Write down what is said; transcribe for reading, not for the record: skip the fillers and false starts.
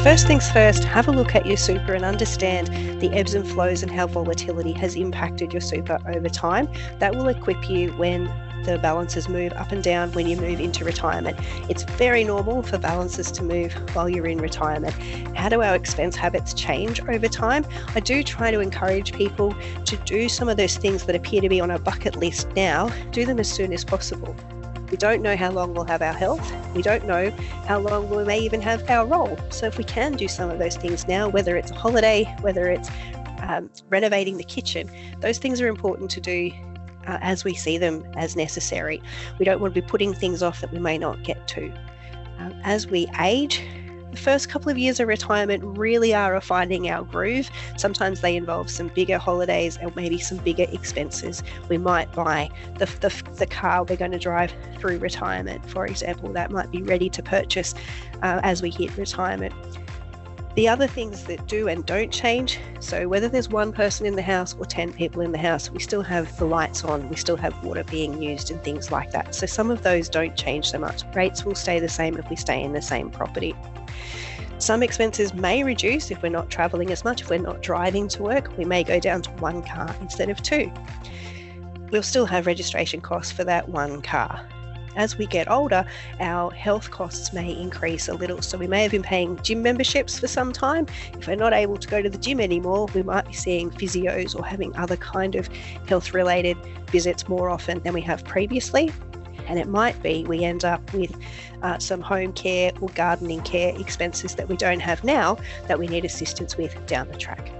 First things first, have a look at your super and understand the ebbs and flows and how volatility has impacted your super over time. That will equip you when the balances move up and down when you move into retirement. It's very normal for balances to move while you're in retirement. How do our expense habits change over time? I do try to encourage people to do some of those things that appear to be on a bucket list now, do them as soon as possible. We don't know how long we'll have our health. We don't know how long we may even have our role. So if we can do some of those things now, whether it's a holiday, whether it's renovating the kitchen, those things are important to do as we see them as necessary. We don't want to be putting things off that we may not get to. As we age, the first couple of years of retirement really are finding our groove. Sometimes they involve some bigger holidays or maybe some bigger expenses. We might buy the car we're going to drive through retirement, for example. That might be ready to purchase as we hit retirement. The other things that do and don't change, so whether there's one person in the house or 10 people in the house, we still have the lights on, we still have water being used and things like that. So some of those don't change so much. Rates will stay the same if we stay in the same property. Some expenses may reduce if we're not traveling as much, if we're not driving to work. We may go down to one car instead of two. We'll still have registration costs for that one car. As we get older, our health costs may increase a little. So we may have been paying gym memberships for some time. If we're not able to go to the gym anymore, we might be seeing physios or having other kind of health-related visits more often than we have previously. And it might be we end up with some home care or gardening care expenses that we don't have now that we need assistance with down the track.